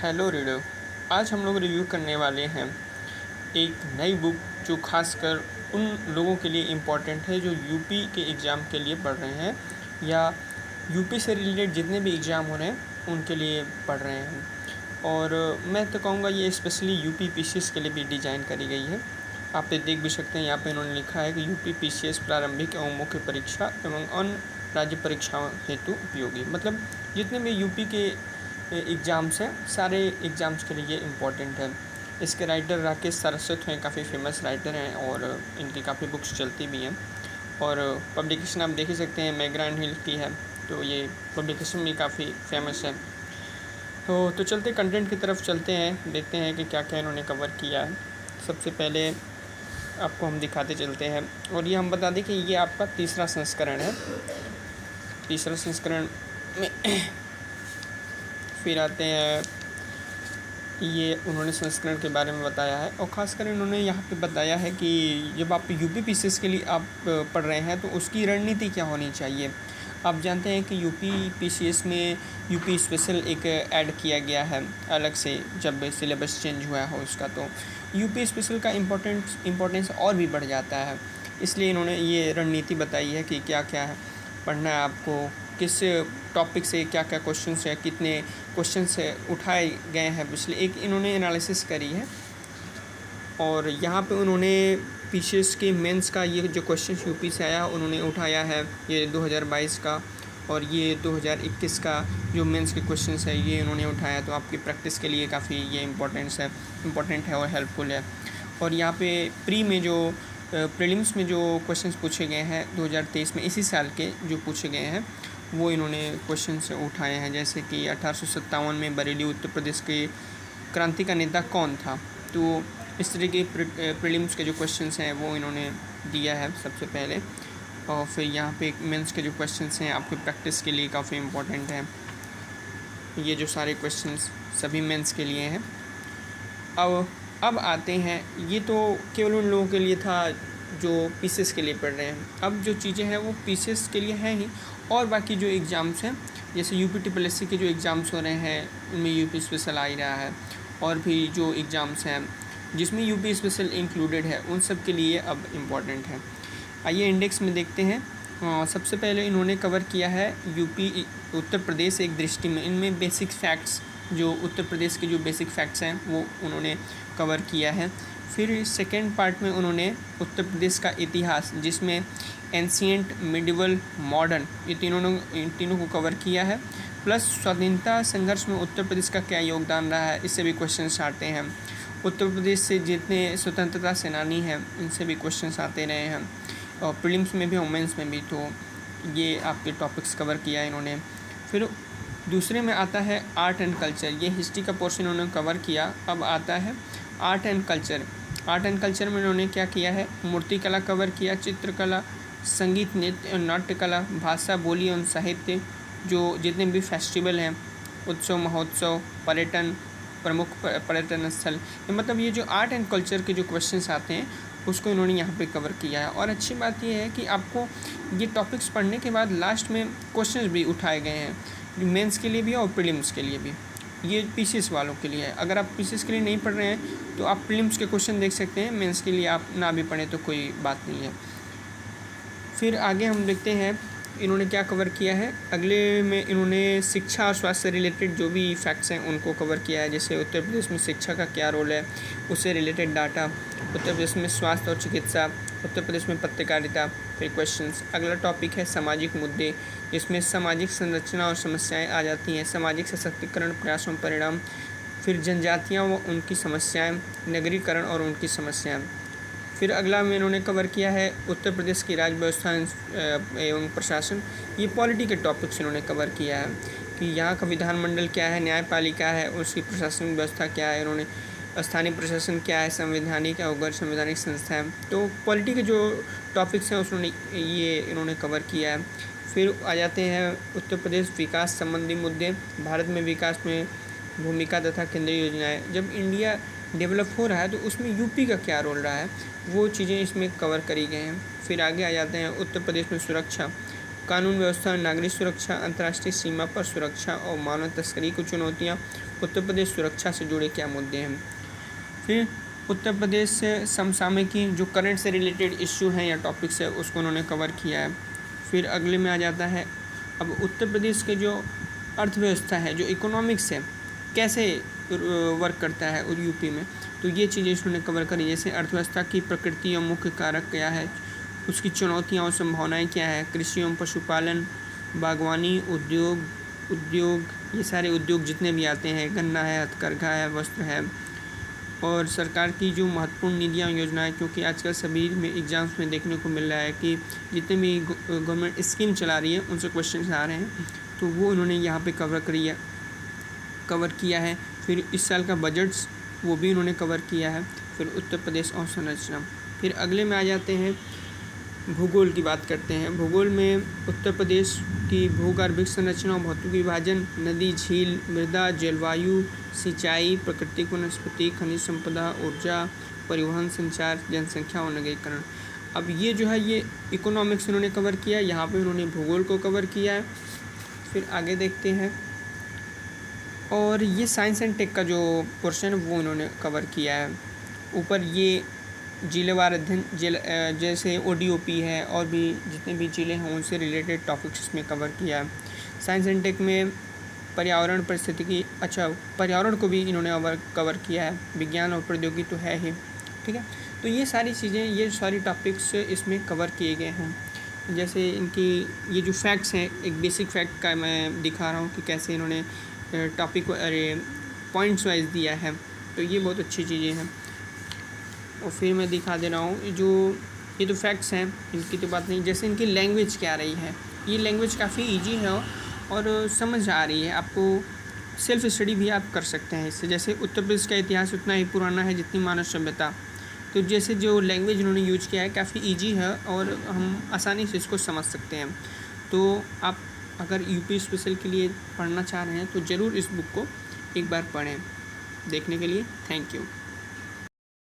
Hello reader, आज हम लोग रिव्यू करने वाले हैं एक नई बुक जो खासकर उन लोगों के लिए इम्पोर्टेंट है जो यूपी के एग्ज़ाम के लिए पढ़ रहे हैं या यूपी से रिलेटेड जितने भी एग्ज़ाम हो रहे हैं उनके लिए पढ़ रहे हैं। और मैं तो कहूँगा ये स्पेशली यूपी पीसीएस के लिए भी डिज़ाइन करी गई है। आप ये देख भी सकते हैं, यहाँ पे इन्होंने लिखा है कि यूपी पीसीएस प्रारंभिक एवं मुख्य परीक्षा एवं अन्य राज्य परीक्षाओं हेतु उपयोगी। मतलब जितने भी यूपी के एग्ज़ाम्स हैं सारे एग्ज़ाम्स के लिए इम्पोर्टेंट है। इसके राइटर राकेश सारस्वत हैं, काफ़ी फेमस राइटर हैं और इनकी काफ़ी बुक्स चलती भी हैं। और पब्लिकेशन आप देख ही सकते हैं, मैकग्रा एंड हिल की है, तो ये पब्लिकेशन भी काफ़ी फेमस है। तो चलते कंटेंट की तरफ चलते हैं, देखते हैं कि क्या क्या इन्होंने कवर किया है। सबसे पहले आपको हम दिखाते चलते हैं और ये हम बता दें कि ये आपका तीसरा संस्करण है। तीसरा संस्करण में फिर आते हैं, ये उन्होंने संस्करण के बारे में बताया है और ख़ासकर इन्होंने यहाँ पे बताया है कि जब आप यूपी पीसीएस के लिए आप पढ़ रहे हैं तो उसकी रणनीति क्या होनी चाहिए। आप जानते हैं कि यूपी पीसीएस में यूपी स्पेशल एक ऐड किया गया है अलग से, जब सिलेबस चेंज हुआ है उसका, तो यूपी स्पेशल का इम्पोर्टेंस और भी बढ़ जाता है। इसलिए इन्होंने ये रणनीति बताई है कि क्या क्या है पढ़ना है आपको, किस टॉपिक से क्या क्या क्वेश्चंस है, कितने क्वेश्चंस उठाए गए हैं पिछले, एक इन्होंने एनालिसिस करी है। और यहाँ पे उन्होंने पीसीएस के मेंस का ये जो क्वेश्चंस यूपी से आया उन्होंने उठाया है, ये 2022 का और ये 2021 का जो मेंस के क्वेश्चंस है ये इन्होंने उठाया। तो आपकी प्रैक्टिस के लिए काफ़ी ये इम्पोर्टेंट है और हेल्पफुल है। और यहाँ पे प्री में जो प्रीलिम्स में जो क्वेश्चंस पूछे गए हैं 2023 में, इसी साल के जो पूछे गए हैं वो इन्होंने क्वेश्चंस उठाए हैं। जैसे कि 1857 में बरेली उत्तर प्रदेश के क्रांति का नेता कौन था, तो इस तरह के प्रीलिम्स के जो क्वेश्चंस हैं वो इन्होंने दिया है सबसे पहले। और फिर यहाँ पे मेंस के जो क्वेश्चंस हैं आपकी प्रैक्टिस के लिए काफ़ी इम्पोर्टेंट हैं। ये जो सारे क्वेश्चंस सभी मेंस के लिए हैं। अब आते हैं, ये तो केवल उन लोगों के लिए था जो पीसीएस के लिए पढ़ रहे हैं। अब जो चीज़ें हैं वो पीसीएस के लिए हैं ही, और बाकी जो एग्ज़ाम्स हैं जैसे यूपी ट्रिपल के जो एग्ज़ाम्स हो रहे हैं उनमें यूपी स्पेशल आ ही रहा है, और भी जो एग्ज़ाम्स हैं जिसमें यूपी स्पेशल इंक्लूडेड है उन सब के लिए अब इम्पॉर्टेंट है। आइए इंडेक्स में देखते हैं। सबसे पहले इन्होंने कवर किया है यूपी उत्तर प्रदेश एक दृष्टि में। इनमें बेसिक फैक्ट्स, जो उत्तर प्रदेश के जो बेसिक फैक्ट्स हैं वो उन्होंने कवर किया है। फिर सेकेंड पार्ट में उन्होंने उत्तर प्रदेश का इतिहास, जिसमें एंशिएंट, मिडिवल, मॉडर्न, ये तीनों को कवर किया है। प्लस स्वतंत्रता संघर्ष में उत्तर प्रदेश का क्या योगदान रहा है, इससे भी क्वेश्चंस आते हैं। उत्तर प्रदेश से जितने स्वतंत्रता सेनानी हैं इनसे भी क्वेश्चंस आते रहे हैं, और प्रीलिम्स में भी और मेंस में भी। तो ये आपके टॉपिक्स कवर किया है इन्होंने। फिर दूसरे में आता है आर्ट एंड कल्चर, ये हिस्ट्री का पोर्शन इन्होंने कवर किया। अब आता है art and culture. Art and culture में इन्होंने क्या किया है, मूर्ति कला कवर किया, चित्रकला, संगीत, नृत्य और नाट्य कला, भाषा, बोली और साहित्य, जो जितने भी फेस्टिवल हैं, उत्सव, महोत्सव, पर्यटन, प्रमुख पर्यटन स्थल, मतलब ये जो आर्ट एंड कल्चर के जो क्वेश्चंस आते हैं उसको इन्होंने यहाँ पे कवर किया है। और अच्छी बात ये है कि आपको ये टॉपिक्स पढ़ने के बाद लास्ट में क्वेश्चंस भी उठाए गए हैं, मेंस के लिए भी और प्रीलिम्स के लिए भी। ये पीसीएस वालों के लिए है। अगर आप पीसीएस के लिए नहीं पढ़ रहे हैं तो आप प्रीलिम्स के क्वेश्चन देख सकते हैं, मेंस के लिए आप ना भी पढ़ें तो कोई बात नहीं है। फिर आगे हम देखते हैं इन्होंने क्या कवर किया है। अगले में इन्होंने शिक्षा और स्वास्थ्य से रिलेटेड जो भी फैक्ट्स हैं उनको कवर किया है। जैसे उत्तर प्रदेश में शिक्षा का क्या रोल है, उससे रिलेटेड डाटा, उत्तर प्रदेश में स्वास्थ्य और चिकित्सा, उत्तर प्रदेश में पत्रकारिता, फिर क्वेश्चंस। अगला टॉपिक है सामाजिक मुद्दे, जिसमें सामाजिक संरचना और समस्याएं आ जाती हैं, सामाजिक सशक्तिकरण, प्रयासों परिणाम, फिर जनजातियाँ व उनकी समस्याएँ, नगरीकरण और उनकी समस्याएँ। फिर अगला में इन्होंने कवर किया है उत्तर प्रदेश की राज्य व्यवस्था एवं प्रशासन। ये पॉलिटी के टॉपिक्स इन्होंने कवर किया है कि यहाँ का विधानमंडल क्या है, न्यायपालिका है, उसकी प्रशासनिक व्यवस्था क्या है, इन्होंने स्थानीय प्रशासन क्या है, संवैधानिक और गैर संवैधानिक संस्थाएं। तो पॉलिटी के जो टॉपिक्स हैं उसने ये इन्होंने कवर किया है। फिर आ जाते हैं उत्तर प्रदेश विकास संबंधी मुद्दे, भारत में विकास में भूमिका तथा केंद्रीय योजनाएँ। जब इंडिया डेवलप हो रहा है तो उसमें यूपी का क्या रोल रहा है, वो चीज़ें इसमें कवर करी गए हैं। फिर आगे आ जाते हैं उत्तर प्रदेश में सुरक्षा, कानून व्यवस्था, नागरिक सुरक्षा, अंतर्राष्ट्रीय सीमा पर सुरक्षा और मानव तस्करी की चुनौतियाँ, उत्तर प्रदेश सुरक्षा से जुड़े क्या मुद्दे हैं। फिर उत्तर प्रदेश से समसामयिकी जो करंट से रिलेटेड इश्यू हैं या टॉपिक्स है उसको उन्होंने कवर किया है। फिर अगले में आ जाता है अब उत्तर प्रदेश के जो अर्थव्यवस्था है, जो इकोनॉमिक्स है, कैसे वर्क करता है और यूपी में, तो ये चीज़ें इन्होंने कवर करी। जैसे अर्थव्यवस्था की प्रकृति और मुख्य कारक क्या है, उसकी चुनौतियाँ और संभावनाएँ क्या है, कृषि एवं पशुपालन, बागवानी, उद्योग ये सारे उद्योग जितने भी आते हैं, गन्ना है, हथकरघा है, वस्त्र है, और सरकार की जो महत्वपूर्ण नीतियाँ योजनाएं, क्योंकि आजकल सभी में एग्ज़ाम्स में देखने को मिल रहा है कि जितने भी गवर्नमेंट स्कीम चला रही है उनसे क्वेश्चन आ रहे हैं, तो वो उन्होंने यहाँ पे कवर किया है। फिर इस साल का बजट्स वो भी उन्होंने कवर किया है। फिर उत्तर प्रदेश और संरचना। फिर अगले में आ जाते हैं भूगोल की बात करते हैं। भूगोल में उत्तर प्रदेश की भूगर्भिक संरचना और भौतिक विभाजन, नदी, झील, मृदा, जलवायु, सिंचाई, प्राकृतिक वनस्पति, खनिज संपदा, ऊर्जा, परिवहन, संचार, जनसंख्या और नगरीकरण। अब ये जो है ये इकोनॉमिक्स उन्होंने कवर किया, यहाँ पे उन्होंने भूगोल को कवर किया है। फिर आगे देखते हैं, और ये साइंस एंड टेक का जो पोर्शन है वो उन्होंने कवर किया है। ऊपर ये जिलेवार अध्ययन जैसे ODOP है और भी जितने भी जिले हैं उनसे रिलेटेड टॉपिक्स इसमें कवर किया है। साइंस एंड टेक में पर्यावरण परिस्थितिकी, पर्यावरण को भी इन्होंने कवर किया है। विज्ञान और प्रौद्योगिकी तो है ही, ठीक है। तो ये सारी चीज़ें, ये सारी टॉपिक्स इसमें कवर किए गए हैं। जैसे इनकी ये जो फैक्ट्स हैं, एक बेसिक फैक्ट का मैं दिखा रहा हूँ कि कैसे इन्होंने टॉपिक पॉइंट्स वाइज दिया है, तो ये बहुत अच्छी चीज़ें हैं। और फिर मैं दिखा दे रहा हूँ ये तो फैक्ट्स हैं, इनकी तो बात नहीं। जैसे इनकी लैंग्वेज क्या रही है, ये लैंग्वेज काफ़ी इजी है और समझ आ रही है आपको, सेल्फ स्टडी भी आप कर सकते हैं इससे। जैसे उत्तर प्रदेश का इतिहास उतना ही पुराना है जितनी मानव सभ्यता, तो जैसे जो लैंग्वेज इन्होंने यूज किया है काफ़ी इजी है और हम आसानी से इसको समझ सकते हैं। तो आप अगर यूपी स्पेशल के लिए पढ़ना चाह रहे हैं तो ज़रूर इस बुक को एक बार पढ़ें। देखने के लिए थैंक यू।